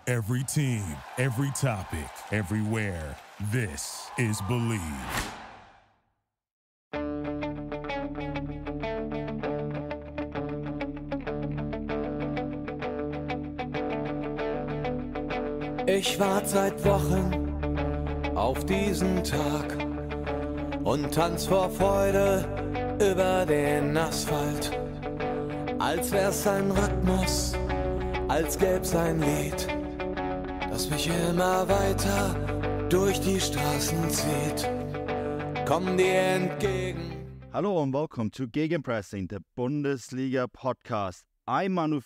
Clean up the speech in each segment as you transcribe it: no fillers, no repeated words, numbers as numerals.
Every team, every topic, everywhere. This is Believe. Ich warte seit Wochen auf diesen Tag und tanz vor Freude über den Asphalt. Als wär's sein Rhythmus, als gäb's ein Lied, das mich immer weiter durch die Straßen zieht. Komm dir entgegen. Hello and welcome to Gegenpressing, the Bundesliga podcast. I'm Manu,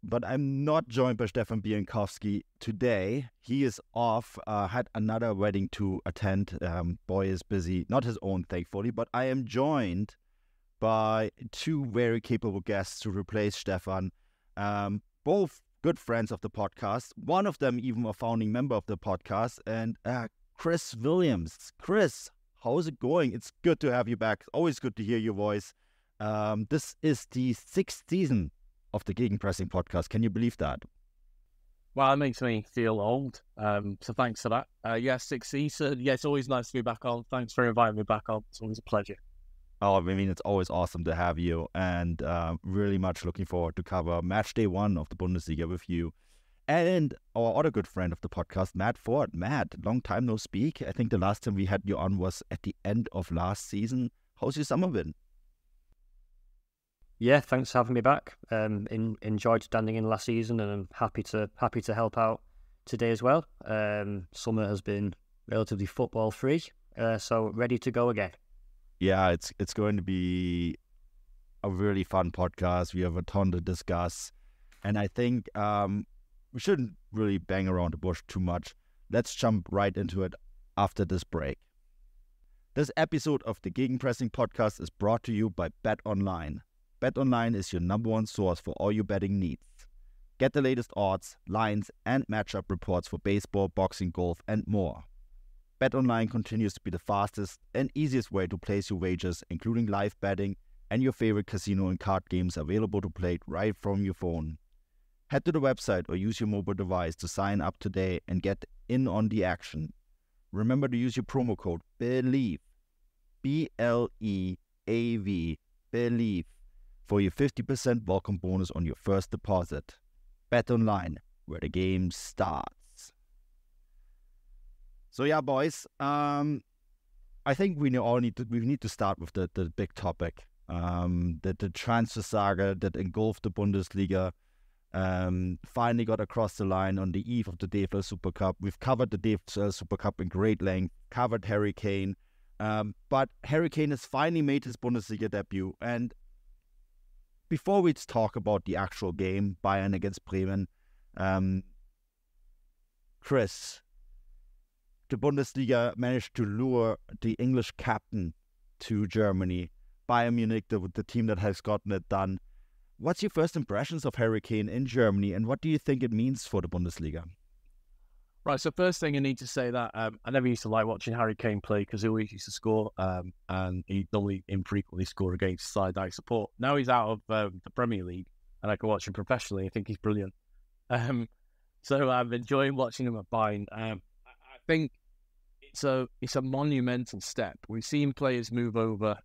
but I'm not joined by Stefan Bienkowski today. He is off, had another wedding to attend. Boy is busy, not his own, thankfully, but I am joined by two very capable guests to replace Stefan. Both good friends of the podcast. One of them even a founding member of the podcast, and Chris Williams. Chris, how's it going? It's good to have you back. Always good to hear your voice. This is the 6th season of the Gegenpressing podcast. Can you believe that? Well, it makes me feel old. So thanks for that. 6th season. Yeah, it's always nice to be back on. Thanks for inviting me back on. It's always a pleasure. Oh, I mean, it's always awesome to have you, and really much looking forward to cover match day 1 of the Bundesliga with you. And our other good friend of the podcast, Matt Ford. Matt, long time no speak. I think the last time we had you on was at the end of last season. How's your summer been? Yeah, thanks for having me back. Enjoyed standing in last season, and I'm happy to help out today as well. Summer has been relatively football free, so ready to go again. Yeah, it's going to be a really fun podcast. We have a ton to discuss, and I think we shouldn't really bang around the bush too much. Let's jump right into it after this break. This episode of the Gegenpressing podcast is brought to you by BetOnline. BetOnline is your number one source for all your betting needs. Get the latest odds, lines, and matchup reports for baseball, boxing, golf, and more. BetOnline continues to be the fastest and easiest way to place your wagers, including live betting and your favorite casino and card games available to play right from your phone. Head to the website or use your mobile device to sign up today and get in on the action. Remember to use your promo code BELIEVE, B-L-E-A-V, BELIEVE, for your 50% welcome bonus on your first deposit. BetOnline, where the game starts. So yeah, boys, I think we need to start with the big topic, the transfer saga that engulfed the Bundesliga. Finally got across the line on the eve of the DFL Super Cup. We've covered the DFL Super Cup in great length, covered Harry Kane, but Harry Kane has finally made his Bundesliga debut. And before we talk about the actual game, Bayern against Bremen, Chris, the Bundesliga managed to lure the English captain to Germany, Bayern Munich, the team that has gotten it done. What's your first impressions of Harry Kane in Germany, and what do you think it means for the Bundesliga? Right, so first thing I need to say that I never used to like watching Harry Kane play because he always used to score, and he normally infrequently score against the side I support. Now he's out of the Premier League, and I can watch him professionally. I think he's brilliant. So I'm enjoying watching him at Bayern. I think it's a monumental step. We've seen players move over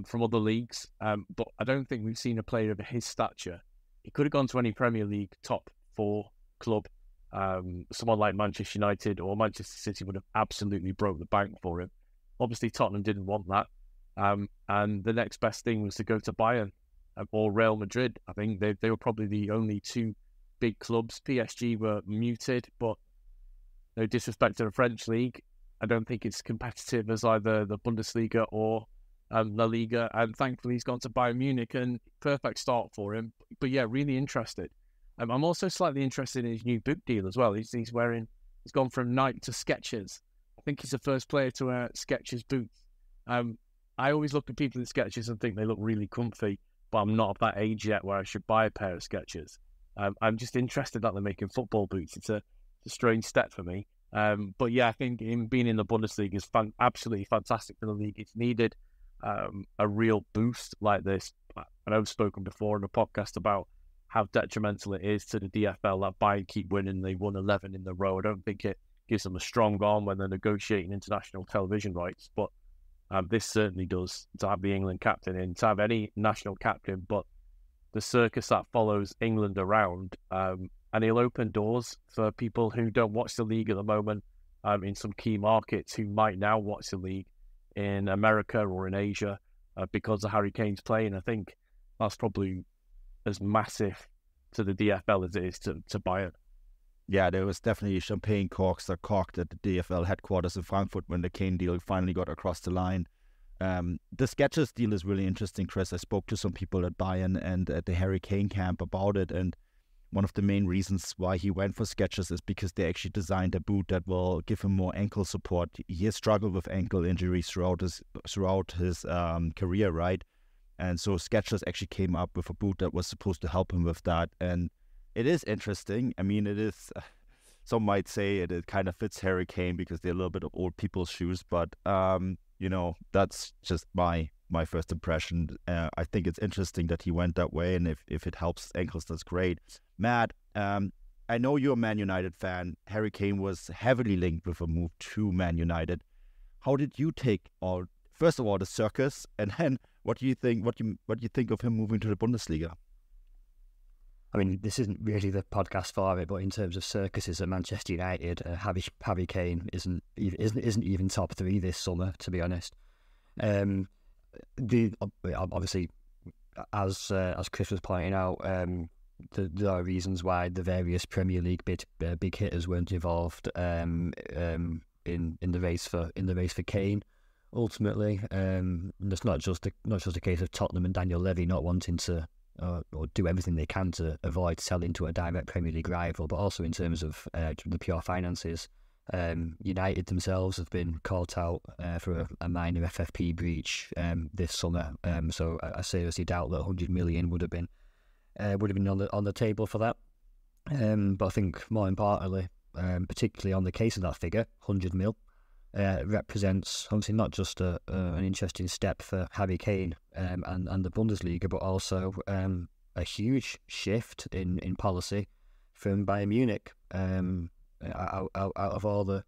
from other leagues, but I don't think we've seen a player of his stature. He could have gone to any Premier League top 4 club. Someone like Manchester United or Manchester City would have absolutely broke the bank for him. Obviously, Tottenham didn't want that. And the next best thing was to go to Bayern or Real Madrid. I think they were probably the only two big clubs. PSG were muted, but no disrespect to the French league, I don't think it's competitive as either the Bundesliga or La Liga. And thankfully, he's gone to Bayern Munich, and perfect start for him. But yeah, really interested. I'm also slightly interested in his new boot deal as well. He's gone from Nike to Skechers. I think he's the first player to wear Skechers boots. I always look at people in Skechers and think they look really comfy, but I'm not of that age yet where I should buy a pair of Skechers. I'm just interested that they're making football boots. It's a strange step for me. But yeah, I think him being in the Bundesliga is absolutely fantastic for the league. It's needed a real boost like this. And I've spoken before in the podcast about how detrimental it is to the DFL that Bayern keep winning. They won 11 in the row. I don't think it gives them a strong arm when they're negotiating international television rights, but this certainly does, to have the England captain in, to have any national captain, but the circus that follows England around, and he'll open doors for people who don't watch the league at the moment in some key markets who might now watch the league in America or in Asia because of Harry Kane's play. And I think that's probably as massive to the DFL as it is to Bayern. Yeah, there was definitely champagne corks that corked at the DFL headquarters in Frankfurt when the Kane deal finally got across the line. The Skechers deal is really interesting, Chris. I spoke to some people at Bayern and at the Harry Kane camp about it, and one of the main reasons why he went for Skechers is because they actually designed a boot that will give him more ankle support. He has struggled with ankle injuries throughout his career, right? And so Skechers actually came up with a boot that was supposed to help him with that. And it is interesting. I mean, it is, some might say it kind of fits Harry Kane because they're a little bit of old people's shoes, but, that's just my first impression. I think it's interesting that he went that way, and if it helps ankles, that's great. Matt, I know you're a Man United fan. Harry Kane was heavily linked with a move to Man United. How did you take first of all, the circus, and then what do you think of him moving to the Bundesliga? I mean, this isn't really the podcast for it, but in terms of circuses at Manchester United, Harry Kane isn't even top 3 this summer, to be honest. Obviously, as Chris was pointing out, there are reasons why the various Premier League big hitters weren't involved in the race for Kane. Ultimately, it's not just a case of Tottenham and Daniel Levy not wanting to or do everything they can to avoid selling to a direct Premier League rival, but also in terms of the pure finances. United themselves have been caught out for a minor FFP breach this summer, so I seriously doubt that 100 million would have been on the table for that. But I think more importantly, particularly on the case of that figure, 100 mil, represents obviously not just an interesting step for Harry Kane and the Bundesliga, but also a huge shift in policy from Bayern Munich. Out of all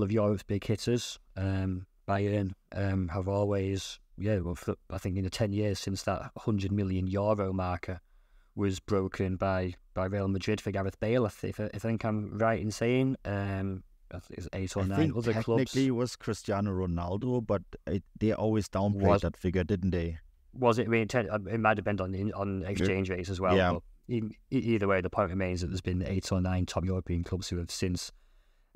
of Europe's big hitters, Bayern have always, I think in the 10 years since that 100 million euro marker was broken by Real Madrid for Gareth Bale, if I think I'm right in saying. I think it's 8 or 9 other clubs. Technically, it was Cristiano Ronaldo, but they always downplayed that figure, didn't they? Was it really? It might have been on exchange rates as well. Yeah. But either way, the point remains that there's been 8 or 9 top European clubs who have since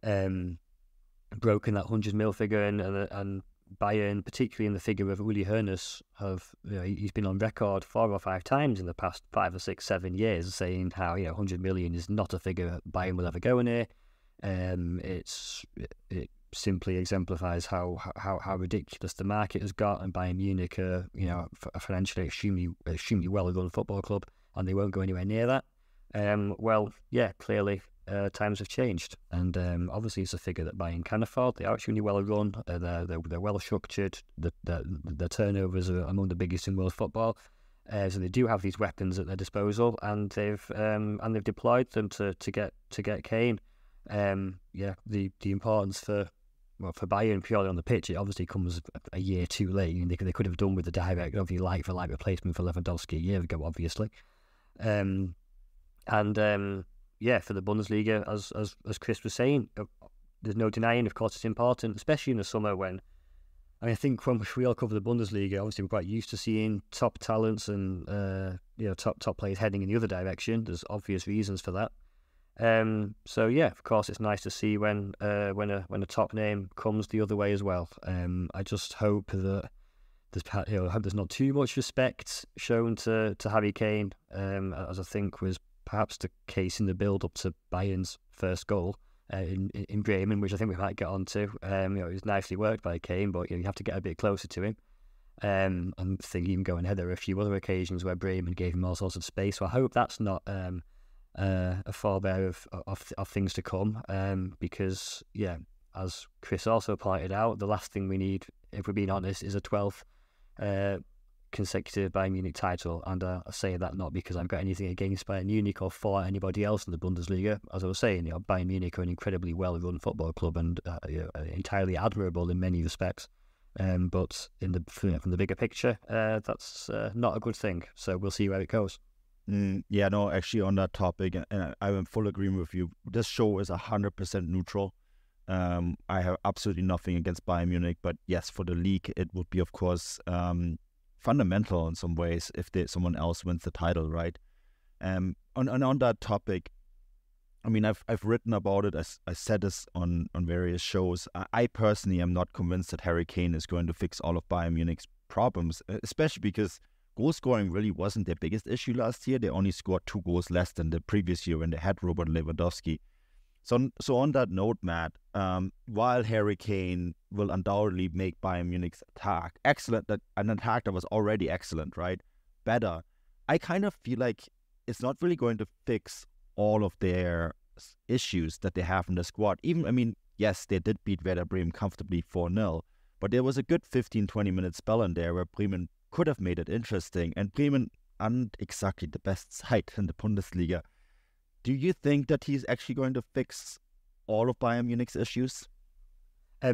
broken that 100 mil figure, and Bayern, particularly in the figure of Uli Hoeneß, he's been on record 4 or 5 times in the past 5 or 6, 7 years saying how 100 million is not a figure Bayern will ever go near. It simply exemplifies how ridiculous the market has got, and Bayern Munich are financially extremely well run football club, and they won't go anywhere near that. Clearly times have changed, and obviously it's a figure that Bayern can afford. They are extremely well run. They're well structured. The turnovers are among the biggest in world football. So they do have these weapons at their disposal, and they've deployed them to get Kane. The importance for Bayern purely on the pitch, it obviously comes a year too late. They could have done with the direct, obviously, like replacement for Lewandowski a year ago, obviously. For the Bundesliga, as Chris was saying, there's no denying. Of course, it's important, especially in the summer when. I think when we all cover the Bundesliga, obviously we're quite used to seeing top talents and top players heading in the other direction. There's obvious reasons for that. Of course, it's nice to see when a top name comes the other way as well. I just hope that there's not too much respect shown to Harry Kane, as I think was perhaps the case in the build up to Bayern's first goal in Bremen, which I think we might get onto. It was nicely worked by Kane, but you have to get a bit closer to him. I think even going ahead, there were a few other occasions where Bremen gave him all sorts of space. So I hope that's not a forebear of things to come, because as Chris also pointed out, the last thing we need, if we're being honest, is a 12th consecutive Bayern Munich title, and I say that not because I've got anything against Bayern Munich or for anybody else in the Bundesliga. As I was saying, Bayern Munich are an incredibly well-run football club and entirely admirable in many respects. But from the bigger picture, that's not a good thing. So we'll see where it goes. Yeah, no, actually on that topic, and I'm in full agreement with you. This show is 100% neutral. I have absolutely nothing against Bayern Munich, but yes, for the league, it would be, of course, fundamental in some ways if someone else wins the title, right? On that topic, I mean, I've written about it. I said this on various shows. I personally am not convinced that Harry Kane is going to fix all of Bayern Munich's problems, especially because goal scoring really wasn't their biggest issue last year. They only scored 2 goals less than the previous year when they had Robert Lewandowski. So on that note, Matt, while Harry Kane will undoubtedly make Bayern Munich's attack excellent, an attack that was already excellent, right, better, I kind of feel like it's not really going to fix all of their issues that they have in the squad. I mean, yes, they did beat Werder Bremen comfortably 4-0, but there was a good 15-20 minute spell in there where Bremen could have made it interesting, and Bremen aren't exactly the best side in the Bundesliga. Do you think that he's actually going to fix all of Bayern Munich's issues? I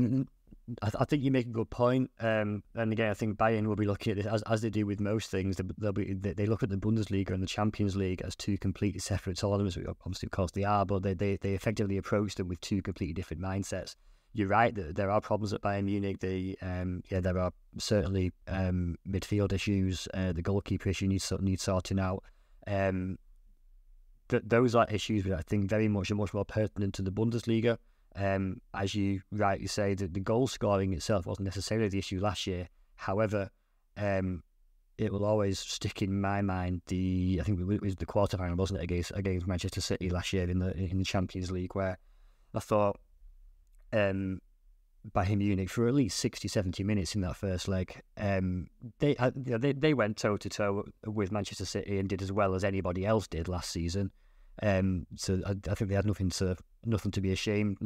think you make a good point. And again, I think Bayern will be looking at this as they do with most things. They look at the Bundesliga and the Champions League as two completely separate tournaments. Obviously, of course, they are, but they effectively approach them with two completely different mindsets. You're right that there are problems at Bayern Munich. There are certainly midfield issues. The goalkeeper issue needs sorting out. Those are issues that I think very much are much more pertinent to the Bundesliga. As you rightly say, the goal scoring itself wasn't necessarily the issue last year. However, it will always stick in my mind. I think it was the quarterfinal, wasn't it, against Manchester City last year in the Champions League, where I thought Bayern Munich for at least 60-70 minutes in that first leg, they went toe to toe with Manchester City and did as well as anybody else did last season. So I think they had nothing to be ashamed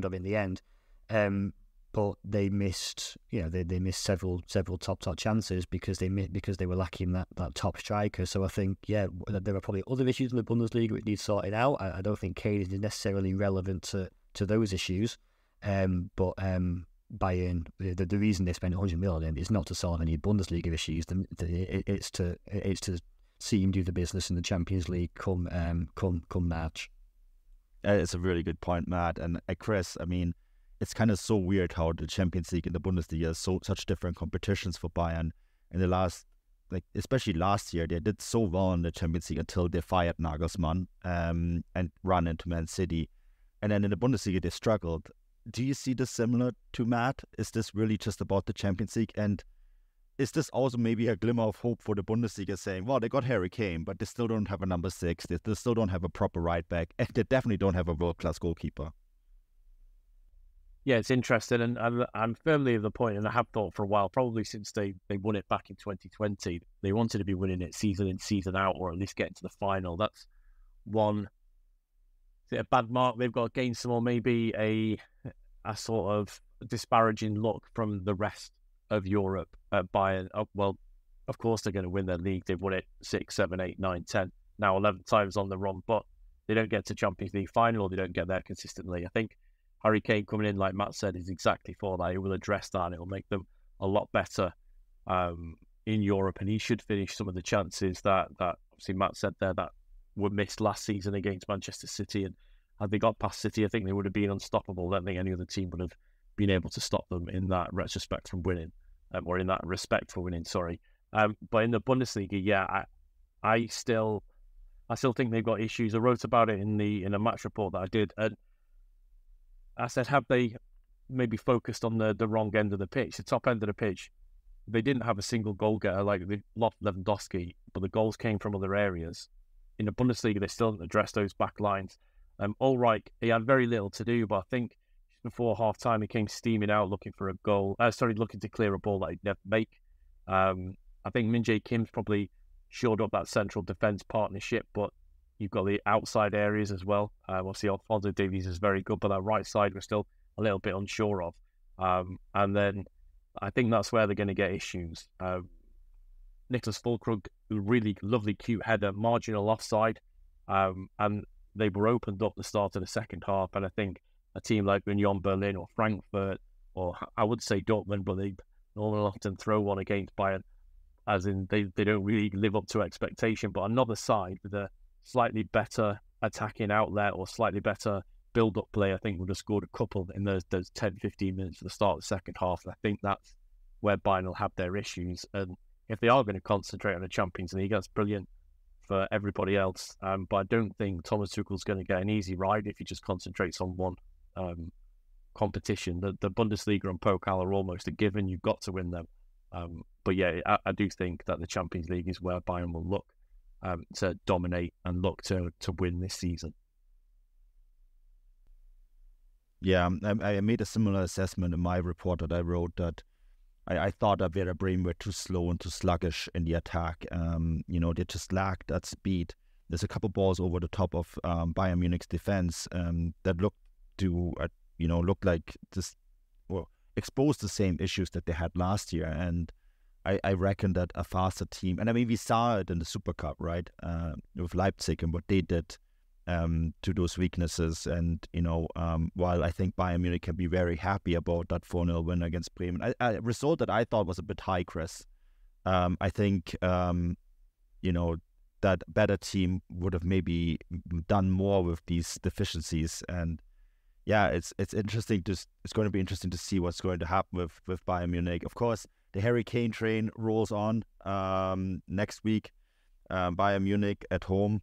of in the end. But they missed, they missed several top chances because they were lacking that top striker. So I think, there are probably other issues in the Bundesliga which need sorting out. I don't think Kane is necessarily relevant to those issues. But Bayern, the reason they spent 100 million is not to solve any Bundesliga issues. It's to see him do the business in the Champions League come March. It's a really good point, Matt. And Chris, I mean, it's kind of so weird how the Champions League and the Bundesliga is such different competitions for Bayern. In the last, especially last year, they did so well in the Champions League until they fired Nagelsmann and ran into Man City. And then in the Bundesliga, they struggled. Do you see this similar to Matt? Is this really just about the Champions League? And is this also maybe a glimmer of hope for the Bundesliga, saying, well, they got Harry Kane, but they still don't have a number 6. They still don't have a proper right back, and they definitely don't have a world-class goalkeeper. Yeah, it's interesting, and I'm firmly of the point, and I have thought for a while, probably since they won it back in 2020, they wanted to be winning it season in, season out, or at least getting to the final. That's one. Is it a bad mark they've got against them, or maybe a sort of disparaging look from the rest of Europe at Bayern? Well, of course they're going to win their league. They've won it 6, 7, 8, 9, 10, now 11 times on the run, but they don't get to Champions League final, or they don't get there consistently. I think Harry Kane coming in, like Matt said, is exactly for that. It will address that, and it will make them a lot better in Europe, and he should finish some of the chances that obviously Matt said there that were missed last season against Manchester City. And had they got past City, I think they would have been unstoppable. I don't think any other team would have been able to stop them in that retrospect from winning, or in that respect for winning, sorry. But in the Bundesliga, I still think they've got issues. I wrote about it in a match report that I did, and I said, have they maybe focused on the wrong end of the pitch, the top end of the pitch? They didn't have a single goal getter. Like, they lost Lewandowski, but the goals came from other areas. In the Bundesliga, they still didn't address those back lines. Ulreich, he had very little to do, but I think before half-time, he came steaming out looking for a goal. Looking to clear a ball that he'd never make. I think Min-Jae Kim's probably shored up that central defence partnership, but you've got the outside areas as well. Obviously, Alphonso Davies is very good, but that right side we're still a little bit unsure of. And then I think that's where they're going to get issues. Nicholas Füllkrug, really lovely, cute header, marginal offside, and they were opened up the start of the second half. And I think a team like Union Berlin or Frankfurt, or I would say Dortmund, but they normally often throw one against Bayern, as in they don't really live up to expectation. But another side with a slightly better attacking outlet or slightly better build-up play, I think would have scored a couple in those 10-15 minutes at the start of the second half. And I think that's where Bayern will have their issues. And if they are going to concentrate on the Champions League, that's brilliant for everybody else. But I don't think Thomas Tuchel's going to get an easy ride if he just concentrates on one competition. The Bundesliga and Pokal are almost a given. You've got to win them. But yeah, I do think that the Champions League is where Bayern will look to dominate and look to win this season. Yeah, I made a similar assessment in my report that I wrote, that I thought that Werder Bremen were too slow and too sluggish in the attack. They just lacked that speed. There's a couple balls over the top of Bayern Munich's defense that looked like this, well, exposed the same issues that they had last year. And I reckon that a faster team, and I mean, we saw it in the Super Cup, right, with Leipzig and what they did to those weaknesses. And, while I think Bayern Munich can be very happy about that 4-0 win against Bremen, a result that I thought was a bit high, Chris. I think, that better team would have maybe done more with these deficiencies. And yeah, it's interesting. It's going to be interesting to see what's going to happen with Bayern Munich. Of course, the Harry Kane train rolls on next week. Bayern Munich at home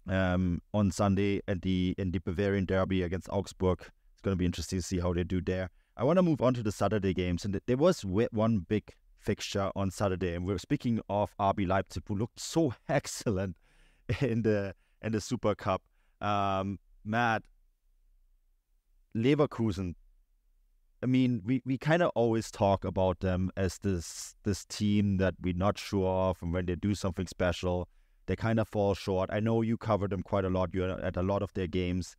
on Sunday in the Bavarian derby against Augsburg. It's going to be interesting to see how they do there. I want to move on to the Saturday games, and there was one big fixture on Saturday, and we're speaking of RB Leipzig, who looked so excellent in the Super Cup. Matt, Leverkusen, I mean, we kind of always talk about them as this team that we're not sure of, and when they do something special, they kind of fall short. I know you covered them quite a lot. You're at a lot of their games.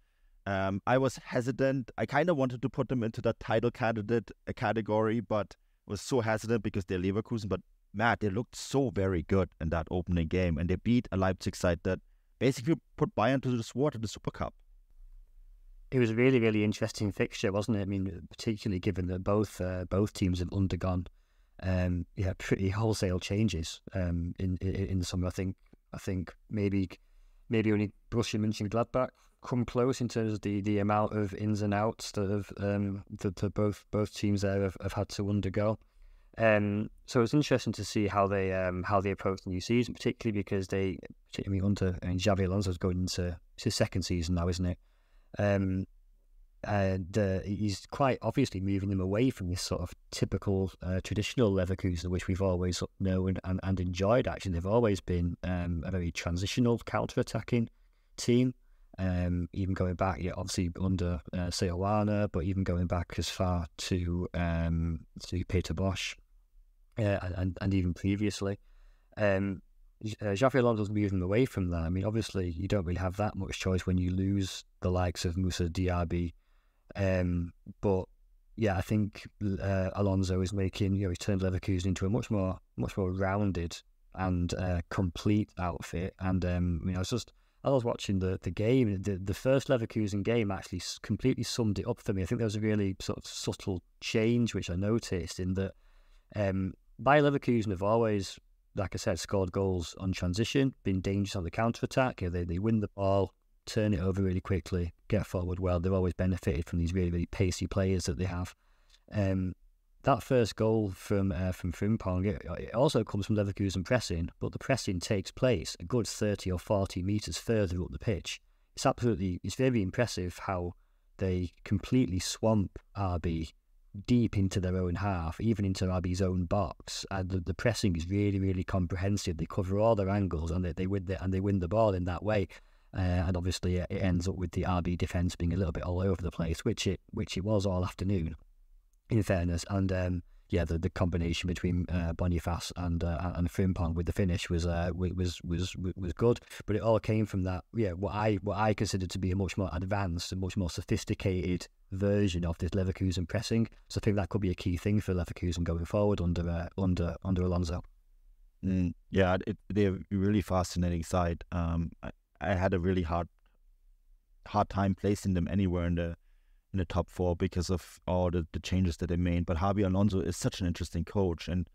I was hesitant. I kind of wanted to put them into that title candidate category, but was so hesitant because they're Leverkusen. But Matt, they looked so very good in that opening game, and they beat a Leipzig side that basically put Bayern to the sword in the Super Cup. It was a really, really interesting fixture, wasn't it? I mean, particularly given that both teams have undergone pretty wholesale changes in the summer. I think maybe only Borussia Mönchengladbach come close in terms of the amount of ins and outs that both teams there have had to undergo. So it's interesting to see how they approach the new season, particularly because Xabi Alonso's going into his second season now, isn't it? He's quite obviously moving them away from this sort of typical traditional Leverkusen, which we've always known and enjoyed. Actually, they've always been a very transitional counter-attacking team. Even going back, obviously under Seoane, but even going back as far to Peter Bosch, and even previously. Xabi Alonso's moving away from that. I mean, obviously, you don't really have that much choice when you lose the likes of Moussa Diaby. But yeah, I think Alonso is making he's turned Leverkusen into a much more rounded and complete outfit. And I was watching the game. The first Leverkusen game actually completely summed it up for me. I think there was a really sort of subtle change which I noticed in that Bayer Leverkusen have always, like I said, scored goals on transition, been dangerous on the counter-attack. They win the ball, turn it over really quickly, get forward well. They've always benefited from these really, really pacey players that they have. That first goal from Frimpong, it also comes from Leverkusen pressing, but the pressing takes place a good 30 or 40 metres further up the pitch. It's very impressive how they completely swamp RB deep into their own half, even into RB's own box. And the pressing is really, really comprehensive. They cover all their angles, and they win the ball in that way. And obviously, it ends up with the RB defence being a little bit all over the place, which it was all afternoon, in fairness. And the combination between Boniface and Frimpong with the finish was good. But it all came from that what I consider to be a much more advanced and much more sophisticated version of this Leverkusen pressing. So I think that could be a key thing for Leverkusen going forward under Alonso. Yeah, they're a really fascinating side. I had a really hard time placing them anywhere in the top four because of all the changes that they made. But Xabi Alonso is such an interesting coach. And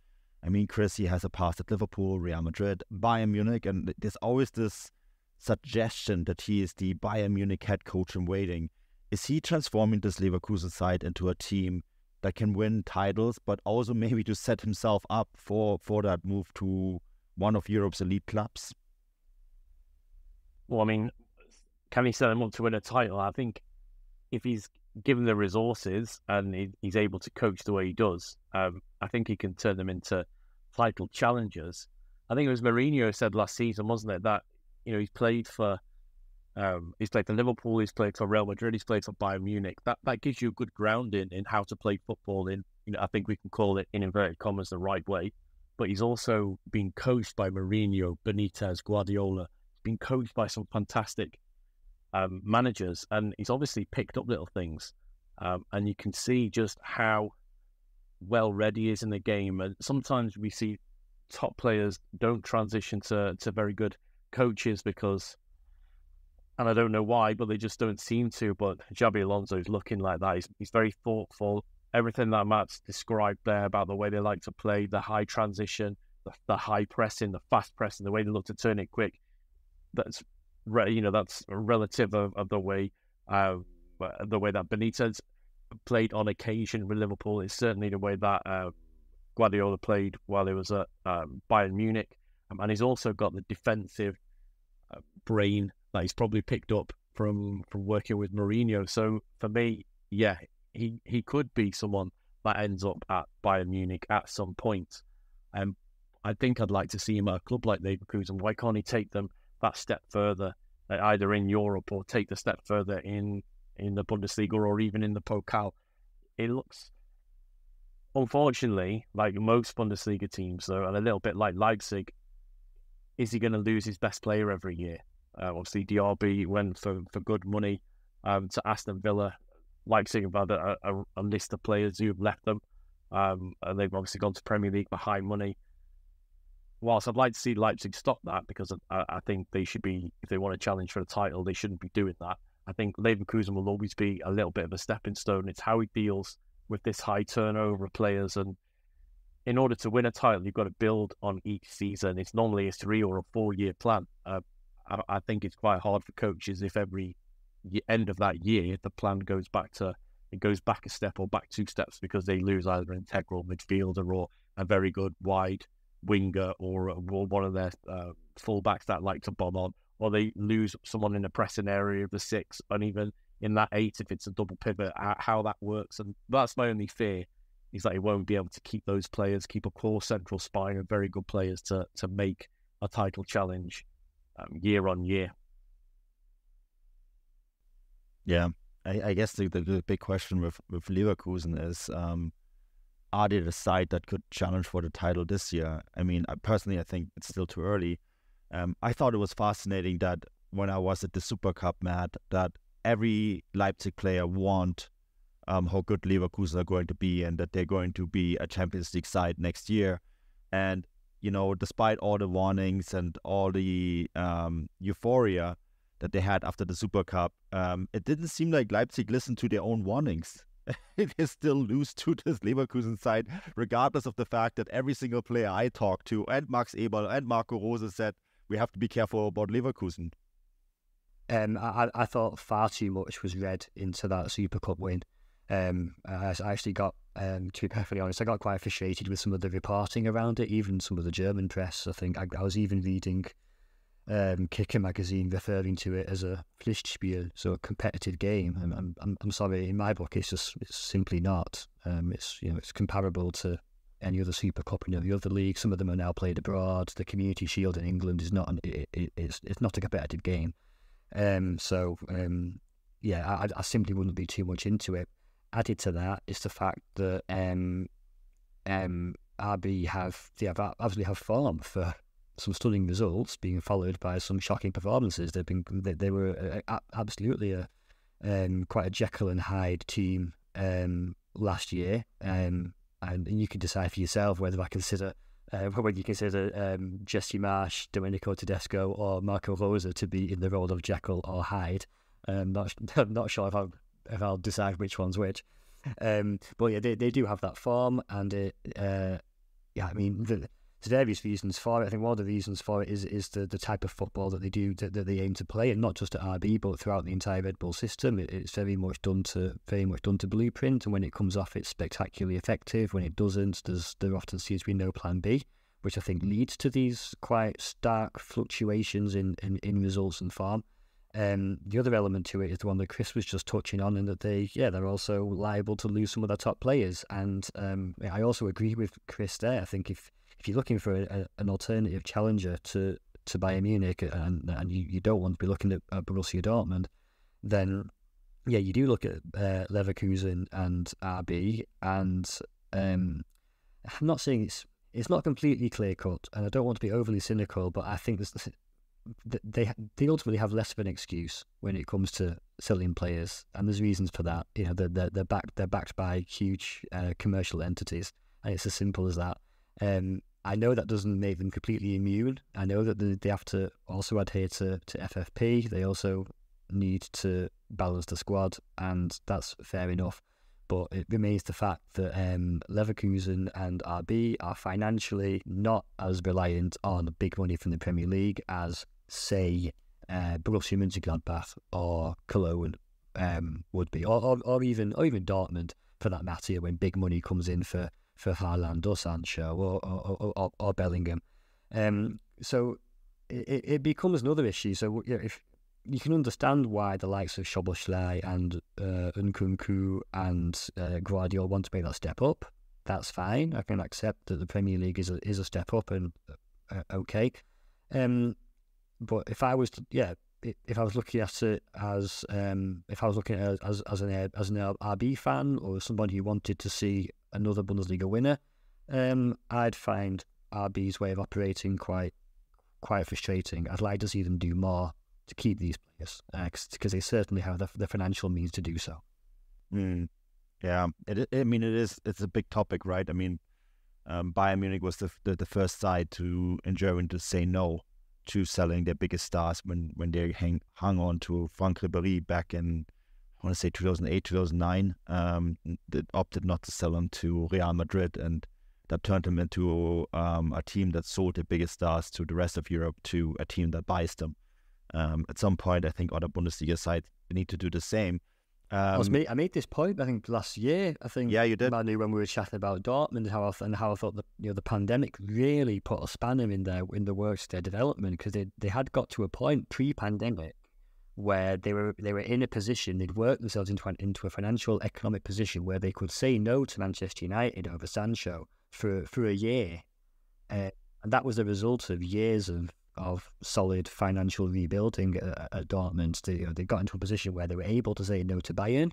I mean, Chris, he has a past at Liverpool, Real Madrid, Bayern Munich, and there's always this suggestion that he is the Bayern Munich head coach in waiting. Is he transforming this Leverkusen side into a team that can win titles, but also maybe to set himself up for that move to one of Europe's elite clubs? Well, I mean, can he set him up to win a title? I think if he's given the resources and he's able to coach the way he does, I think he can turn them into title challengers. I think it was Mourinho said last season, wasn't it, that he's played for Liverpool, he's played for Real Madrid, he's played for Bayern Munich. That gives you a good grounding in how to play football in, I think we can call it, in inverted commas, the right way. But he's also been coached by Mourinho, Benitez, Guardiola. He's been coached by some fantastic managers, and he's obviously picked up little things. And you can see just how well read he is in the game. And sometimes we see top players don't transition to very good coaches because, and I don't know why, but they just don't seem to. But Xabi Alonso is looking like that. He's very thoughtful. Everything that Matt's described there about the way they like to play, the high transition, the high pressing, the fast pressing, the way they look to turn it quick, that's relative of the way that Benitez played on occasion with Liverpool. Is certainly the way that Guardiola played while he was at Bayern Munich. And he's also got the defensive brain that he's probably picked up from working with Mourinho. So for me, yeah, he could be someone that ends up at Bayern Munich at some point. I think I'd like to see him at a club like Leverkusen. Why can't he take them that step further, either in Europe or take the step further in the Bundesliga or even in the Pokal? It looks, unfortunately, like most Bundesliga teams, though, and a little bit like Leipzig. Is he going to lose his best player every year? Obviously, DRB went for good money to Aston Villa. Leipzig have had a list of players who have left them. And they've obviously gone to Premier League for high money. Whilst I'd like to see Leipzig stop that, because I think they should be, if they want to challenge for a title, they shouldn't be doing that. I think Leverkusen will always be a little bit of a stepping stone. It's how he deals with this high turnover of players. And in order to win a title, you've got to build on each season. It's normally a 3 or a 4 year plan. I think it's quite hard for coaches if every end of that year the plan goes back a step or back 2 steps because they lose either an integral midfielder or a very good wide winger or one of their fullbacks that like to bomb on, or they lose someone in the pressing area of the 6, and even in that 8 if it's a double pivot, how that works. And that's my only fear, is that he won't be able to keep those players, keep a core central spine of very good players to make a title challenge year on year. Yeah, I guess the big question with Leverkusen is, are they the side that could challenge for the title this year? I mean, personally, I think it's still too early. I thought it was fascinating that when I was at the Super Cup, Matt, that every Leipzig player want how good Leverkusen are going to be and that they're going to be a Champions League side next year. And, despite all the warnings and all the euphoria that they had after the Super Cup, it didn't seem like Leipzig listened to their own warnings. They still lose to this Leverkusen side, regardless of the fact that every single player I talked to, and Max Eberl and Marco Rose, said we have to be careful about Leverkusen. I thought far too much was read into that Super Cup win. I actually got, to be perfectly honest, I got quite frustrated with some of the reporting around it, even some of the German press. I think I was even reading Kicker magazine referring to it as a Pflichtspiel, so a competitive game. I'm sorry, in my book, it's simply not. It's comparable to any other Super Cup in every other league. Some of them are now played abroad. The Community Shield in England is not it's not a competitive game. I simply wouldn't be too much into it. Added to that is the fact that RB absolutely have form for some stunning results, being followed by some shocking performances. They were absolutely quite a Jekyll and Hyde team last year, and you can decide for yourself whether I consider when you consider Jesse Marsch, Domenico Tedesco, or Marco Rosa to be in the role of Jekyll or Hyde. I'm not sure if I'll decide which one's which. But yeah, they do have that form, and I mean, there's various reasons for it. I think one of the reasons for it is the type of football that they do, that they aim to play, and not just at RB, but throughout the entire Red Bull system. It's very much done to blueprint, and when it comes off, it's spectacularly effective. When it doesn't, there often seems to be no plan B, which I think leads to these quite stark fluctuations in results and form. The other element to it is the one that Chris was just touching on, and that they're also liable to lose some of their top players. And I also agree with Chris there. I think if you're looking for an alternative challenger to Bayern Munich, and you don't want to be looking at Borussia Dortmund, then yeah, you do look at Leverkusen and RB. And I'm not saying it's not completely clear cut, and I don't want to be overly cynical, but I think they ultimately have less of an excuse when it comes to selling players, and there's reasons for that. You know, they're backed by huge commercial entities, and it's as simple as that. I know that doesn't make them completely immune. I know that they have to also adhere to FFP. They also need to balance the squad, and that's fair enough. But it remains the fact that Leverkusen and RB are financially not as reliant on big money from the Premier League as, say, Borussia Mönchengladbach or Cologne would be, or even Dortmund for that matter, when big money comes in for Haaland or Sancho or Bellingham. So it becomes another issue. So if you can understand why the likes of Szoboszlai and Nkunku and Guardiola want to make that step up, that's fine. I can accept that the Premier League is a step up, and okay. But if I was looking at it as an RB fan, or somebody who wanted to see another Bundesliga winner, I'd find RB's way of operating quite frustrating. I'd like to see them do more to keep these players, because they certainly have the financial means to do so. Yeah, it's a big topic, right? I mean, Bayern Munich was the first side in Germany to say no to selling their biggest stars when they hung on to Frank Ribéry back in, I want to say 2008, 2009. They opted not to sell them to Real Madrid, and that turned them into a team that sold their biggest stars to the rest of Europe, to a team that buys them. At some point, I think other Bundesliga sides need to do the same. I made this point, I think, last year. I think, yeah, you did, Manu, when we were chatting about Dortmund and how I thought that the pandemic really put a spanner in the works of their development, because they had got to a point pre-pandemic where they were in a position, they'd worked themselves into a financial economic position where they could say no to Manchester United over Sancho for a year, and that was a result of years of solid financial rebuilding at Dortmund. They got into a position where they were able to say no to Bayern,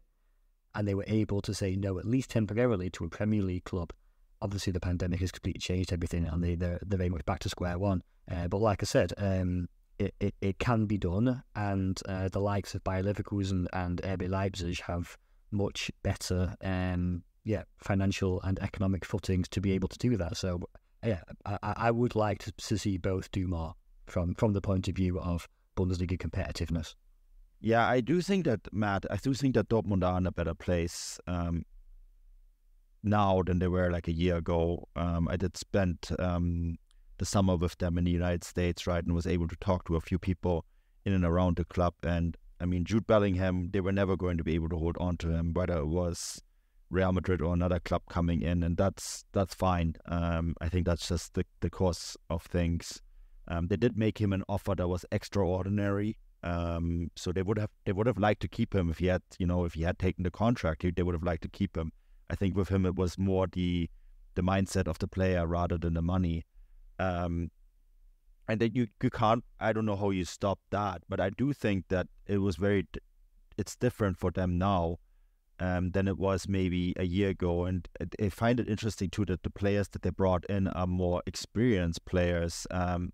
and they were able to say no, at least temporarily, to a Premier League club. Obviously, the pandemic has completely changed everything, and they're very much back to square one. But like I said, it can be done, and the likes of Bayer Leverkusen and RB Leipzig have much better financial and economic footings to be able to do that. So yeah, I would like to see both do more from the point of view of Bundesliga competitiveness. Yeah, I do think that, Matt, Dortmund are in a better place now than they were like a year ago. I did spend the summer with them in the United States, right, and was able to talk to a few people in and around the club. And I mean, Jude Bellingham, they were never going to be able to hold on to him, whether it was Real Madrid or another club coming in, and that's fine. I think that's just the course of things. They did make him an offer that was extraordinary. So they would have liked to keep him if he had taken the contract. They would have liked to keep him. I think with him it was more the mindset of the player rather than the money. And then you can't. I don't know how you stop that, but I do think that it's different for them now than it was maybe a year ago. And I find it interesting too that the players that they brought in are more experienced players. You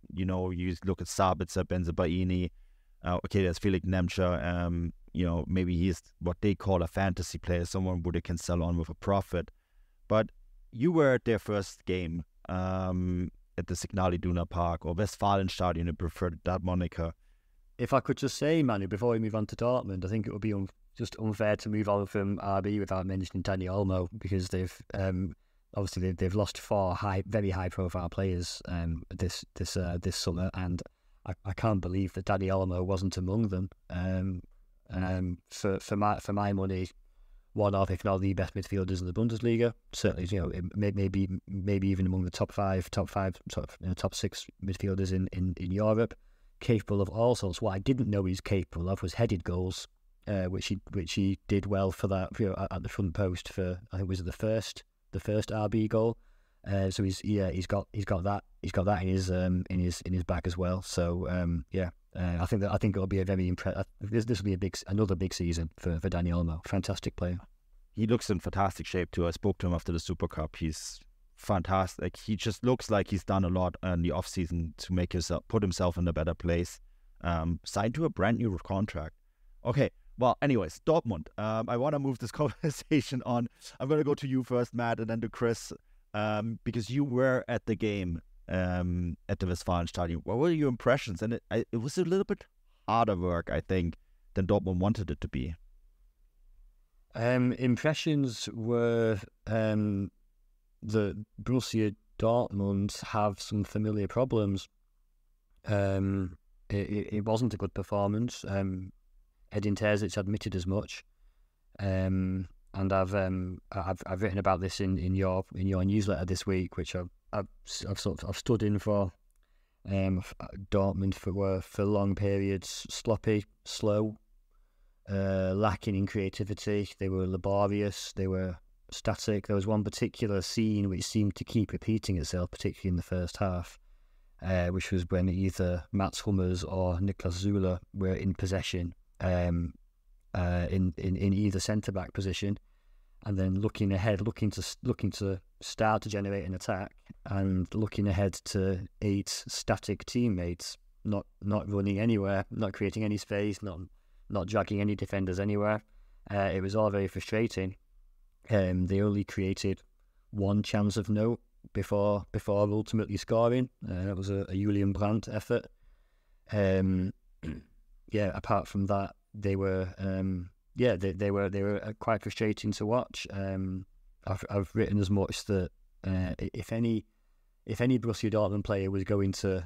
look at Sabitzer, Benzebaini. Okay, there's Felix Nemtscher. Maybe he's what they call a fantasy player, someone who they can sell on with a profit. But you were at their first game at the Signal Iduna Park or Westfalenstadion. I prefer that moniker. If I could just say, Manu, before we move on to Dortmund, I think it would be just unfair to move on from RB without mentioning Dani Olmo, because they've obviously they've lost 4 very high profile players this summer, and I can't believe that Dani Olmo wasn't among them. For my money, one of, if not the best midfielders in the Bundesliga. Certainly, maybe even among the top 6 midfielders in Europe. Capable of all sorts. What I didn't know he's capable of was headed goals, which he did well for that at the front post for, I think, was it the first RB goal. So he's got that in his back as well. So I think it'll be a very this will be another big season for Dani Olmo. Fantastic player. He looks in fantastic shape too. I spoke to him after the Super Cup. He's fantastic. He just looks like he's done a lot in the off season to put himself in a better place. Signed to a brand new contract. Okay. Well, anyways, Dortmund. I want to move this conversation on. I'm going to go to you first, Matt, and then to Chris, because you were at the game at the Westfalenstadion. What were your impressions? And it was a little bit harder work, I think, than Dortmund wanted it to be. Impressions were that Borussia Dortmund have some familiar problems. It wasn't a good performance. Edin Terzic admitted as much, and I've written about this in your newsletter this week, which I've stood in for. Dortmund for long periods sloppy, slow, lacking in creativity. They were laborious. They were static. There was one particular scene which seemed to keep repeating itself, particularly in the first half, which was when either Mats Hummels or Niklas Zula were in possession. In either centre back position, and then looking ahead, looking to start to generate an attack, and looking ahead to 8 static teammates, not running anywhere, not creating any space, not dragging any defenders anywhere. It was all very frustrating. They only created one chance of note before ultimately scoring. That was a Julian Brandt effort. Apart from that, they were they were quite frustrating to watch. I've written as much that if any Borussia Dortmund player was going to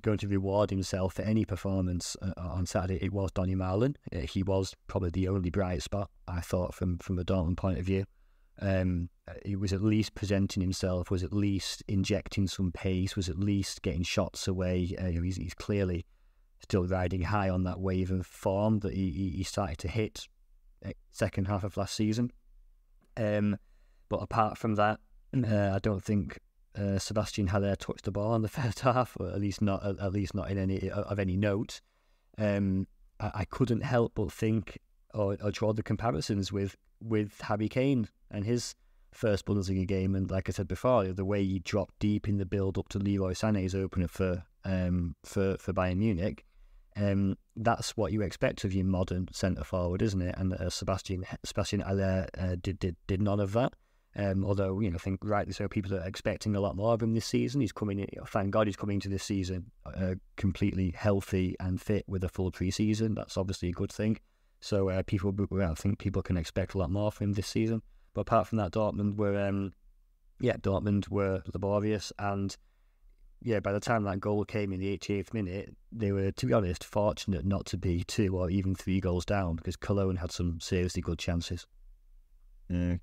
going to reward himself for any performance on Saturday, it was Donny Marlin. He was probably the only bright spot, I thought, from a Dortmund point of view. He was at least presenting himself, was at least injecting some pace, was at least getting shots away. He's clearly still riding high on that wave of form that he started to hit second half of last season. But apart from that, I don't think Sebastian Haller touched the ball in the first half, or at least not in any note. I couldn't help but think or draw the comparisons with Harry Kane and his first Bundesliga game, and like I said before, the way he dropped deep in the build up to Leroy Sané's opener for Bayern Munich. That's what you expect of your modern centre forward, isn't it? And Sebastian Haller did none of that. Although, I think rightly so, people are expecting a lot more of him this season. He's coming in, thank God he's coming into this season completely healthy and fit with a full pre-season. That's obviously a good thing. So I think people can expect a lot more from him this season. But apart from that, Dortmund were laborious, and by the time that goal came in the 88th minute, they were, to be honest, fortunate not to be 2 or even 3 goals down, because Cologne had some seriously good chances.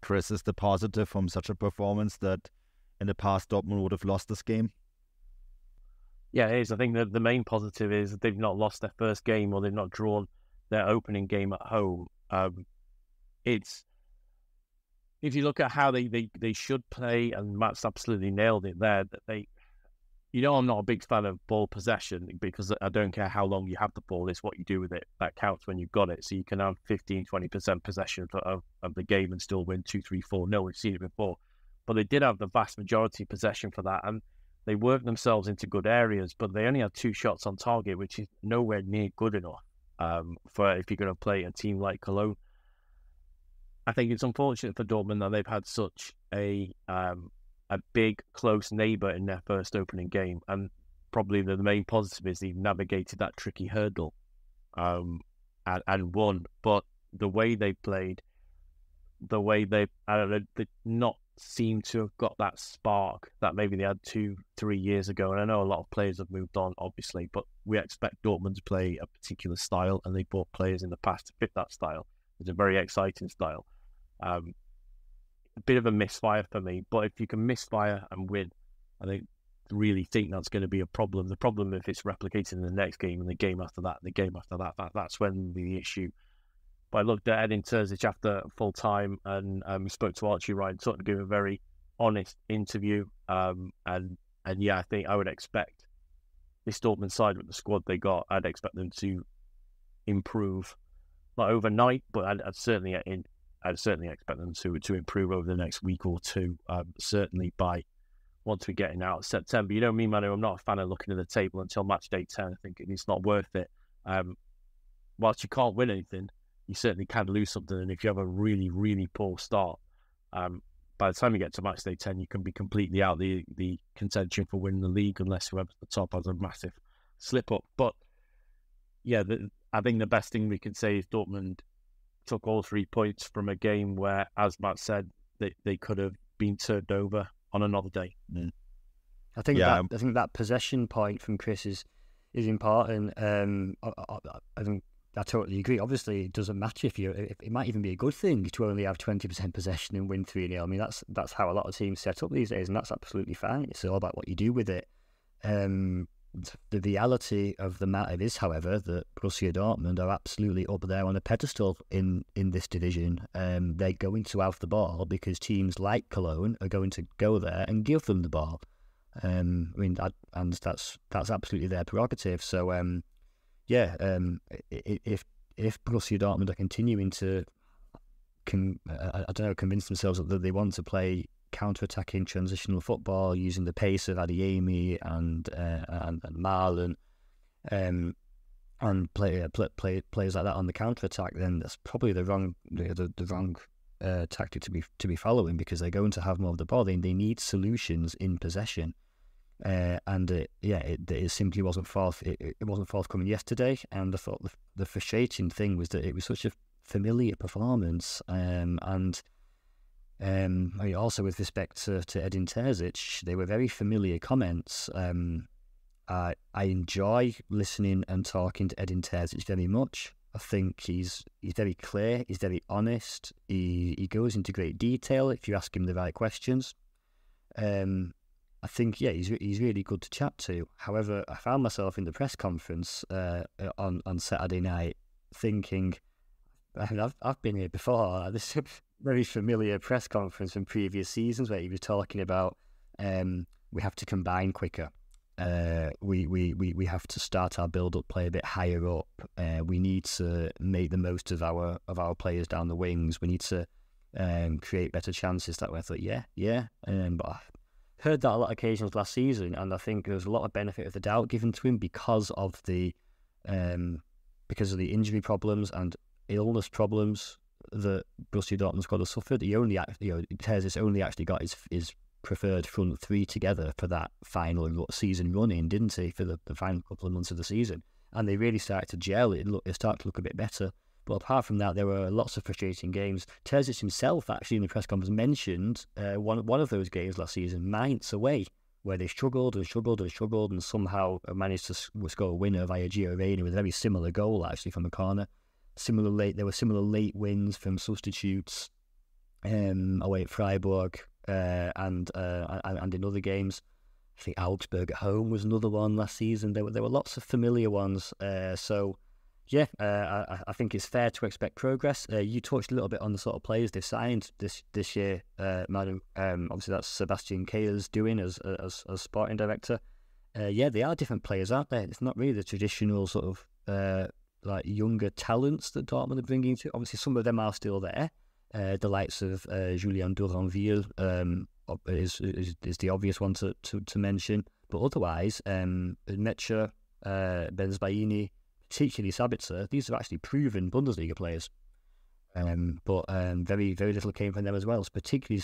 Chris, is the positive from such a performance that in the past Dortmund would have lost this game? Yeah, it is. I think that the main positive is that they've not lost their first game, or they've not drawn their opening game at home. It's, if you look at how they should play, and Matt's absolutely nailed it there, that they, I'm not a big fan of ball possession, because I don't care how long you have the ball, it's what you do with it that counts when you've got it. So you can have 15-20% possession of the game and still win 2-3-4-0. We've seen it before. But they did have the vast majority possession for that, and they worked themselves into good areas, but they only had 2 shots on target, which is nowhere near good enough for if you're going to play a team like Cologne. I think it's unfortunate for Dortmund that they've had such a a big, close neighbour in their first opening game. And probably the main positive is they've navigated that tricky hurdle and won. But the way they played, the way they not seem to have got that spark that maybe they had 2-3 years ago. And I know a lot of players have moved on, obviously, but we expect Dortmund to play a particular style, and they bought players in the past to fit that style. It's a very exciting style. A bit of a misfire for me, but if you can misfire and win, I really think that's going to be a problem. The problem if it's replicated in the next game and the game after that, that's when the issue. But I looked at Edin Terzic after full time, and we spoke to Archie Ryan Sutton, gave a very honest interview. And yeah, I think I would expect this Dortmund side with the squad they got, I'd expect them to improve, not overnight, but I'd certainly expect them to improve over the next week or two. Certainly by once we're getting out of September. You know me, Manu, I'm not a fan of looking at the table until match day 10. I think it's not worth it. Whilst you can't win anything, you certainly can lose something. And if you have a really, really poor start, by the time you get to match day 10, you can be completely out the contention for winning the league unless whoever's at the top has a massive slip up. But yeah, I think the best thing we can say is Dortmund took all 3 points from a game where, as Matt said, they could have been turned over on another day. I think that possession point from Chris is important. I think I totally agree. Obviously, it doesn't matter if it might even be a good thing to only have 20% possession and win 3-0. I mean, that's how a lot of teams set up these days, and that's absolutely fine. It's all about what you do with it. The reality of the matter is, however, that Borussia Dortmund are absolutely up there on a pedestal in this division. They're going to have the ball because teams like Cologne are going to go there and give them the ball. That's absolutely their prerogative. So, if Borussia Dortmund are continuing to, convince themselves that they want to play counter-attacking transitional football using the pace of Adeyemi and Marlon, and play players like that on the counter-attack, then that's probably the wrong tactic to be following, because they're going to have more of the ball. They need solutions in possession, it simply wasn't forthcoming yesterday. And I thought the frustrating thing was that it was such a familiar performance, also with respect to Edin Terzic, they were very familiar comments. I enjoy listening and talking to Edin Terzic very much. I think he's very clear, he's very honest, he goes into great detail if you ask him the right questions. I think, he's really good to chat to. However, I found myself in the press conference on Saturday night thinking, I've been here before. This very familiar press conference from previous seasons where he was talking about we have to combine quicker. We have to start our build-up play a bit higher up. We need to make the most of our players down the wings. We need to create better chances that way. I thought, but I heard that a lot of occasions last season, and I think there was a lot of benefit of the doubt given to him because of the injury problems and illness problems that Borussia Dortmund squad has suffered. Terzic only actually got his preferred front three together for that final season run-in, didn't he, for the final couple of months of the season? And they really started to gel. It started to look a bit better. But apart from that, there were lots of frustrating games. Terzic himself, actually, in the press conference, mentioned one of those games last season, Mainz away, where they struggled and somehow managed to score a winner via Gio Reyna with a very similar goal, actually, from a corner. There were similar late wins from substitutes away at Freiburg and in other games. I think Augsburg at home was another one last season. There were lots of familiar ones. I think it's fair to expect progress. You touched a little bit on the sort of players they've signed this year, Manu. Obviously, that's Sebastian Keller's doing as sporting director. They are different players, aren't they? It's not really the traditional sort of like younger talents that Dortmund are bringing to. Obviously, some of them are still there. The likes of Julien Duranville is the obvious one to mention. But otherwise, Metscher, Benzbaini, particularly Sabitzer, these are actually proven Bundesliga players. But very, very little came from them as well. I was particularly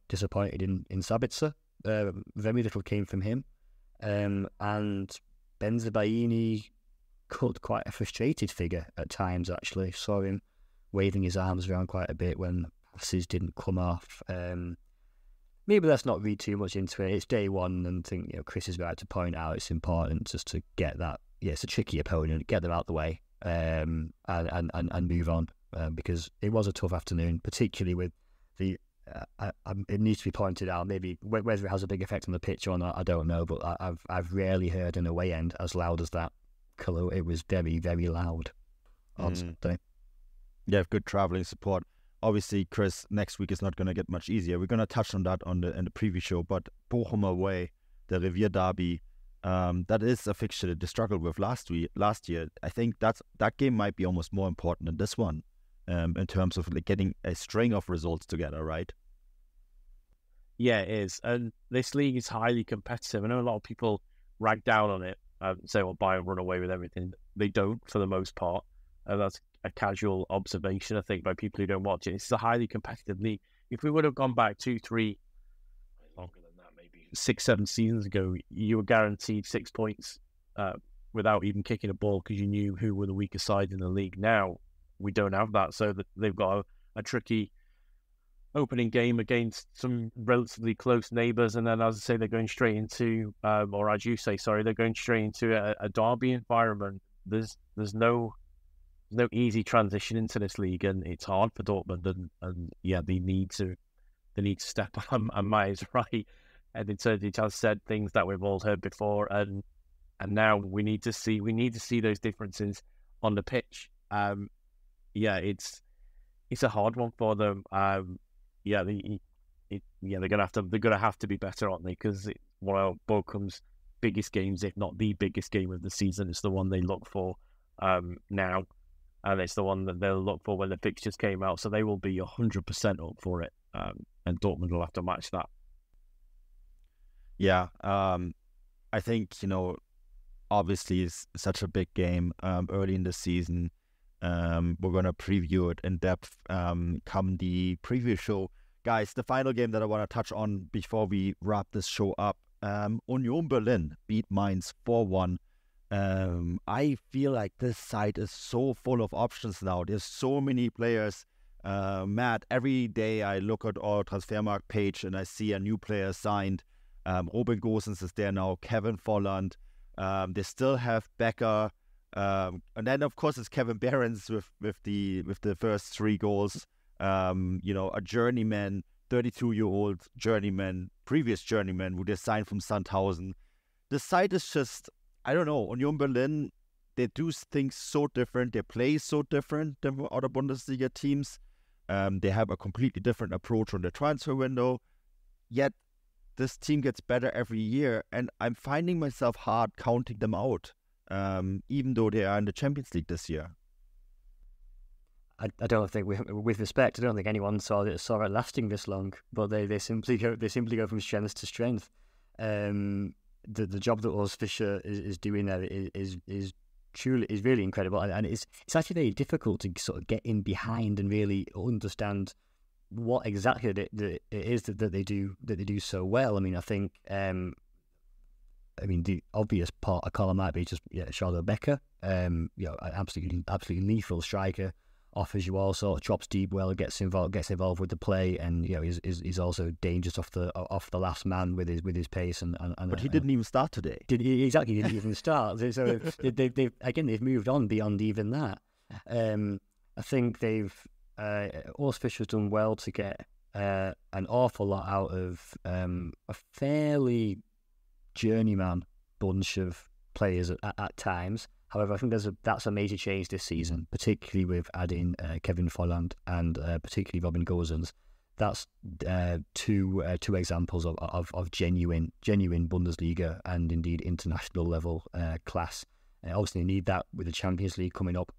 disappointed in Sabitzer. very little came from him. And Benzabaini cut quite a frustrated figure at times, actually. Saw him waving his arms around quite a bit when passes didn't come off. Maybe let's not read too much into it. It's day one, and I think Chris is right to point out it's important just to get that. Yeah, it's a tricky opponent. Get them out the way, and move on, because it was a tough afternoon, particularly with the. It needs to be pointed out. Maybe whether it has a big effect on the pitch or not, I don't know. But I've rarely heard an away end as loud as that. It was very, very loud on Sunday. Yeah, good travelling support. Obviously, Chris, next week is not going to get much easier. We're going to touch on that in the preview show. But Bochum away, the Revier Derby, that is a fixture that they struggled with last year. I think that game might be almost more important than this one, in terms of getting a string of results together, right? Yeah, it is. And this league is highly competitive. I know a lot of people rag down on it, say, well, Bayern run away with everything. They don't, for the most part. That's a casual observation, I think, by people who don't watch it. It's a highly competitive league. If we would have gone back 2, 3, longer than that, maybe 6, 7 seasons ago, you were guaranteed 6 points without even kicking a ball because you knew who were the weaker side in the league. Now, we don't have that, so that they've got a tricky opening game against some relatively close neighbours, and then, as I say, they're going straight into, or as you say, sorry, they're going straight into a derby environment. There's no easy transition into this league, and it's hard for Dortmund, and yeah, they need to step up. And Maya is right, and in terms of has said things that we've all heard before, and now we need to see those differences on the pitch. Yeah, it's a hard one for them. Yeah, they're gonna have to be better, aren't they? Because it's one of Bochum's biggest games, if not the biggest game of the season. It's the one they look for now. And it's the one that they'll look for when the fixtures came out. So they will be 100% up for it. And Dortmund will have to match that. Yeah. I think, obviously it's such a big game early in the season. We're going to preview it in depth come the preview show. Guys, the final game that I want to touch on before we wrap this show up. Union Berlin beat Mainz 4-1. I feel like this site is so full of options now. There's so many players. Matt, every day I look at our Transfermarkt page and I see a new player signed. Robin Gosens is there now. Kevin Volland. They still have Becker. And then of course it's Kevin Behrens with the first 3 goals. A journeyman, 32-year-old journeyman, previous journeyman who they signed from Sandhausen. The site is just, I don't know, Union Berlin, they do things so different. They play so different than other Bundesliga teams. They have a completely different approach on the transfer window. Yet, this team gets better every year, and I'm finding myself hard counting them out, even though they are in the Champions League this year. I don't think, with respect, I don't think anyone saw it lasting this long. But they simply go from strength to strength. The job that Urs Fischer is doing there is really incredible, and it's actually very difficult to sort of get in behind and really understand what exactly it is that they do so well. I mean, I think the obvious part of column might be just Charlotte Becker, an absolutely lethal striker. Offers you all sorts, drops deep well, gets involved with the play, and is also dangerous off the last man with his pace and but he didn't even start today. Didn't even start. So they've moved on beyond even that. I think Urs Fischer's done well to get an awful lot out of a fairly journeyman bunch of players at times. However, I think that's a major change this season, particularly with adding Kevin Volland and particularly Robin Gosens. That's two examples of genuine Bundesliga and indeed international level class. Obviously, you need that with the Champions League coming up,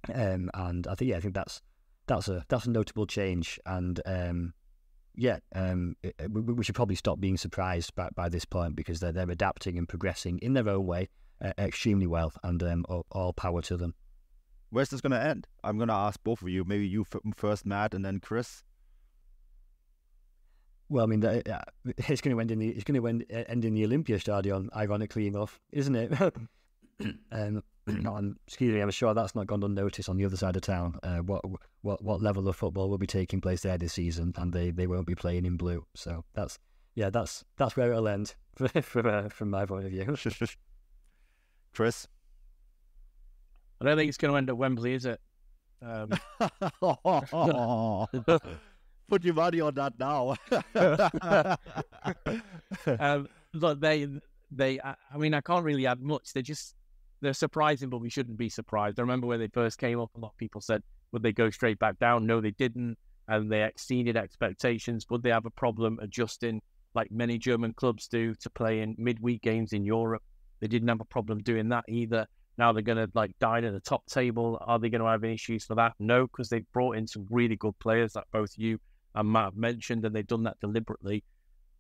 and I think that's a notable change. And we should probably stop being surprised by this point, because they're adapting and progressing in their own way extremely well, and all power to them. Where's this going to end? I'm going to ask both of you. Maybe you first, Matt, and then Chris. Well, I mean, it's going to end in the Olympia Stadion, ironically enough, isn't it? Excuse me, I'm sure that's not gone unnoticed on the other side of town. What level of football will be taking place there this season, and they won't be playing in blue. So that's where it'll end from my point of view. Chris, I don't think it's going to end at Wembley, is it? Put your money on that now. Look, I mean, I can't really add much. They're surprising, but we shouldn't be surprised. I remember when they first came up, a lot of people said, would they go straight back down? No, they didn't. And they exceeded expectations. Would they have a problem adjusting, like many German clubs do, to play in midweek games in Europe? They didn't have a problem doing that either. Now they're going to dine at the top table. Are they going to have any issues for that? No, because they've brought in some really good players that both you and Matt have mentioned, and they've done that deliberately.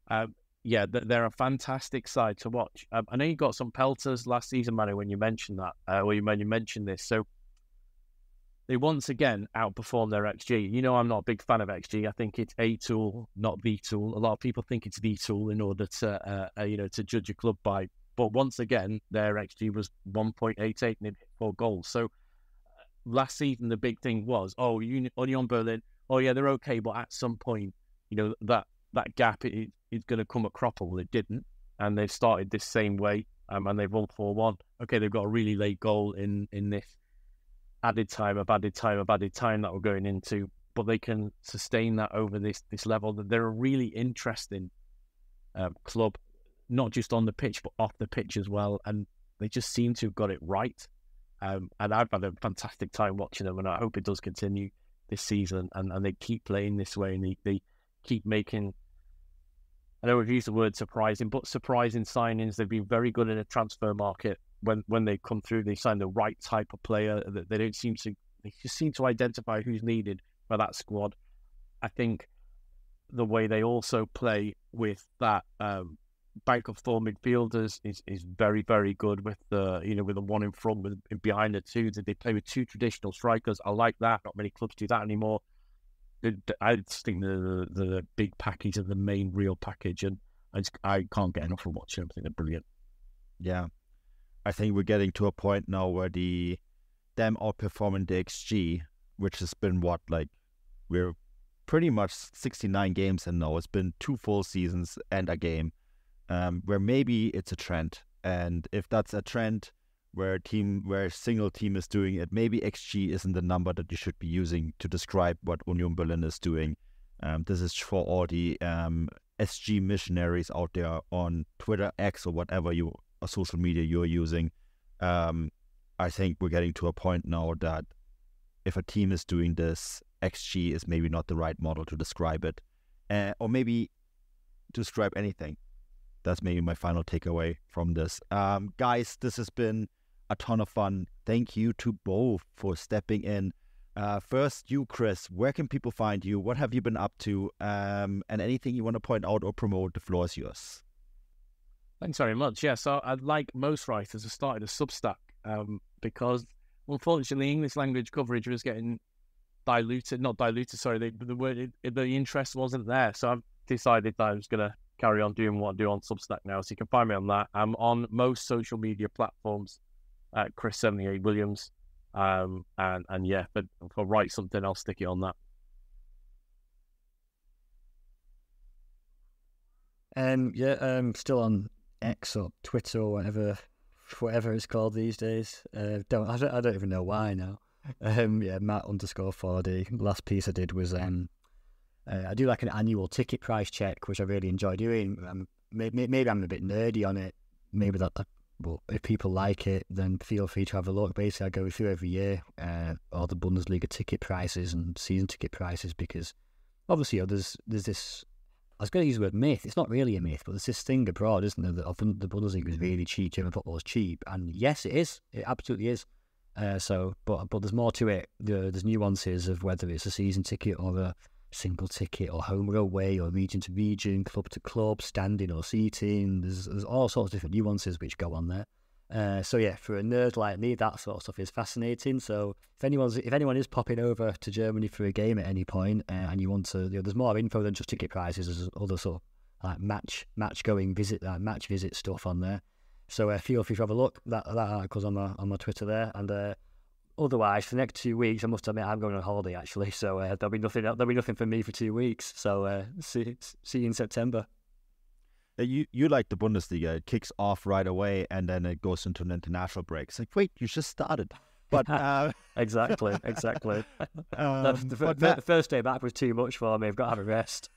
They're a fantastic side to watch. I know you got some pelters last season, Manu, when you mentioned that, when you mentioned this. So they once again outperformed their XG. You know, I'm not a big fan of XG. I think it's a tool, not the tool. A lot of people think it's the tool in order to judge a club by. But once again, their XG was 1.88 and they hit 4 goals. So last season, the big thing was, Union Berlin, they're okay, but at some point, that gap is going to come a cropper. Well, it didn't, and they've started this same way, and they've won 4-1. Okay, they've got a really late goal in this added time that we're going into, but they can sustain that over this level. They're a really interesting club, not just on the pitch, but off the pitch as well, and they just seem to have got it right. And I've had a fantastic time watching them, and I hope it does continue this season, and they keep playing this way, and they keep making, I know we've used the word surprising, but surprising signings. They've been very good in a transfer market. When they come through, they sign the right type of player. They just seem to identify who's needed for that squad. I think the way they also play with that bank of 4 midfielders is very, very good with the one in front, with behind the two. They play with 2 traditional strikers. I like that. Not many clubs do that anymore. I just think the big package is the main real package, and I can't get enough of watching them. I think they're brilliant. Yeah, I think we're getting to a point now where them outperforming the XG, which has been we're pretty much 69 games in now. It's been 2 full seasons and a game, where maybe it's a trend, and if that's a trend where a single team is doing it, maybe XG isn't the number that you should be using to describe what Union Berlin is doing. This is for all the SG missionaries out there on Twitter, X, or whatever social media you're using. I think we're getting to a point now that if a team is doing this, XG is maybe not the right model to describe it, or maybe to describe anything. That's maybe my final takeaway from this. Guys, this has been a ton of fun. Thank you to both for stepping in. First, you, Chris, where can people find you? What have you been up to? And anything you want to point out or promote, the floor is yours. Thanks very much. Yeah, so I'd like most writers, I started a Substack because, unfortunately, English language coverage was getting diluted. Not diluted, sorry, the interest wasn't there. So I've decided that I was going to carry on doing what I do on Substack now. So you can find me on that. I'm on most social media platforms at Chris78 Williams. And yeah, but if I write something, I'll stick it on that. Still on X or Twitter or whatever it's called these days. I don't even know why now. Matt_40. Last piece I did was I do like an annual ticket price check, which I really enjoy doing. Maybe I'm a bit nerdy on it. Maybe but if people like it, then feel free to have a look. Basically, I go through every year all the Bundesliga ticket prices and season ticket prices, because obviously there's this, I was going to use the word myth. It's not really a myth, but there's this thing abroad, isn't there, that often the Bundesliga is really cheap, German football is cheap. And yes, it is. It absolutely is. But there's more to it. There's nuances of whether it's a season ticket or a single ticket, or home or away, or region to region, club to club, standing or seating. There's all sorts of different nuances which go on there. So yeah, for a nerd like me, that sort of stuff is fascinating. So if anyone is popping over to Germany for a game at any point, and you want to, there's more info than just ticket prices. There's other sort of like match visit stuff on there. So feel free to have a look. That article's on my Twitter there. And otherwise, for the next 2 weeks, I must admit I'm going on holiday actually. So there'll be nothing for me for 2 weeks. So see you in September. You like the Bundesliga. It kicks off right away and then it goes into an international break. It's like, wait, you just started. But exactly. The first day back was too much for me. I've got to have a rest.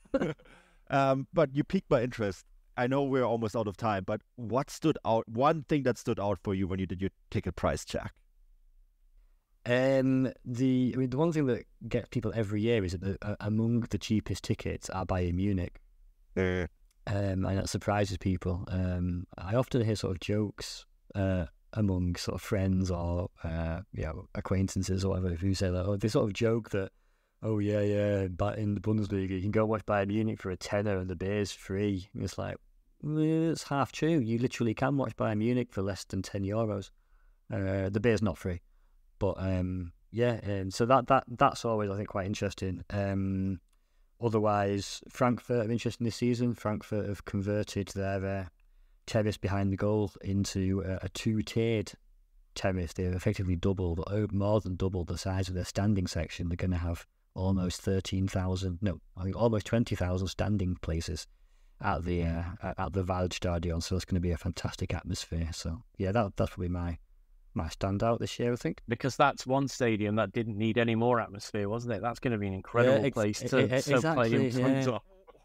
But you piqued my interest. I know we're almost out of time, but what stood out? One thing that stood out for you when you did your ticket price check? The one thing that gets people every year is that among the cheapest tickets are Bayern Munich. And that surprises people. I often hear sort of jokes among sort of friends or acquaintances or whatever who say that, they sort of joke that, but in the Bundesliga you can go watch Bayern Munich for a tenner and the beer's free. And it's like, it's half true. You literally can watch Bayern Munich for less than €10. The beer's not free, but so that's always, I think, quite interesting. Otherwise, Frankfurt are interesting this season. Frankfurt have converted their terrace behind the goal into a two-tiered terrace. They've effectively more than doubled the size of their standing section. They're going to have almost 20,000 standing places at the Waldstadion. So it's going to be a fantastic atmosphere. So yeah, that's probably my standout this year, I think. Because that's one stadium that didn't need any more atmosphere, wasn't it? That's going to be an incredible place to play in front of.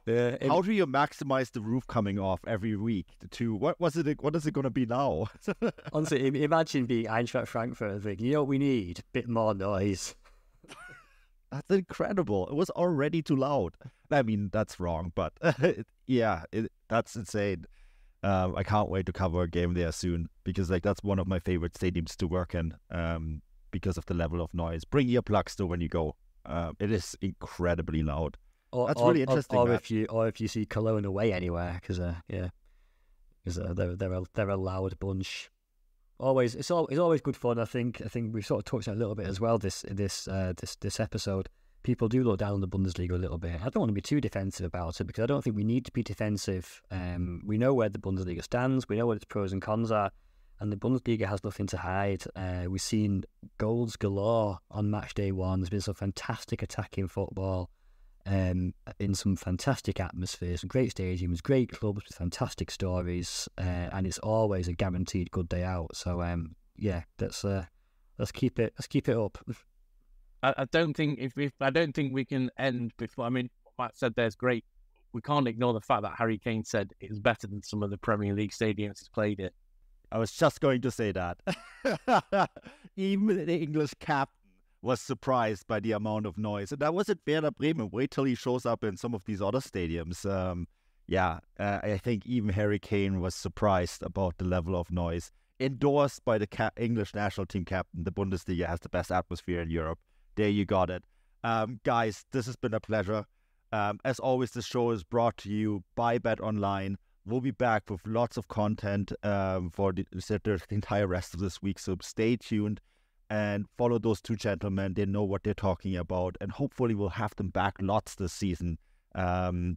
How do you maximize the roof coming off every week? What is it going to be now? Honestly, imagine being Eintracht Frankfurt and thinking, you know what we need? A bit more noise. That's incredible. It was already too loud. I mean, that's wrong, but that's insane. I can't wait to cover a game there soon because that's one of my favorite stadiums to work in because of the level of noise. Bring earplugs though when you go. It is incredibly loud. That's really interesting. Or if you see Cologne away anywhere, because they're a loud bunch. It's always good fun. I think we've sort of touched on it a little bit as well this episode. People do look down on the Bundesliga a little bit. I don't want to be too defensive about it because I don't think we need to be defensive. We know where the Bundesliga stands. We know what its pros and cons are. And the Bundesliga has nothing to hide. We've seen goals galore on match day one. There's been some fantastic attacking football in some fantastic atmospheres, some great stadiums, great clubs with fantastic stories. And it's always a guaranteed good day out. So, let's keep it up. I don't think we can end before. I mean, what Matt said there's great. We can't ignore the fact that Harry Kane said it was better than some of the Premier League stadiums he's played it. I was just going to say that. Even the English captain was surprised by the amount of noise, and that was at Werder Bremen. Wait till he shows up in some of these other stadiums. I think even Harry Kane was surprised about the level of noise. Endorsed by the English national team captain, the Bundesliga has the best atmosphere in Europe. There you got it. Guys, this has been a pleasure. As always, the show is brought to you by Bet Online. We'll be back with lots of content for the entire rest of this week, so stay tuned and follow those two gentlemen. They know what they're talking about, and hopefully we'll have them back lots this season,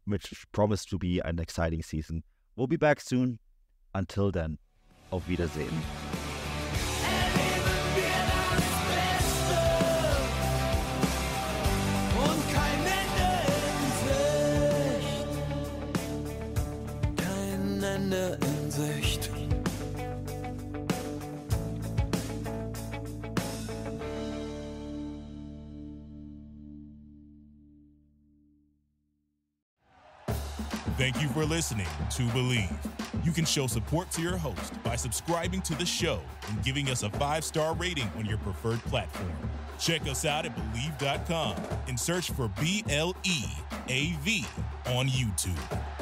which promised to be an exciting season. We'll be back soon. Until then, auf Wiedersehen. In Sicht. Thank you for listening to Believe. You can show support to your host by subscribing to the show and giving us a 5-star rating on your preferred platform. Check us out at Believe.com and search for BLEAV on YouTube.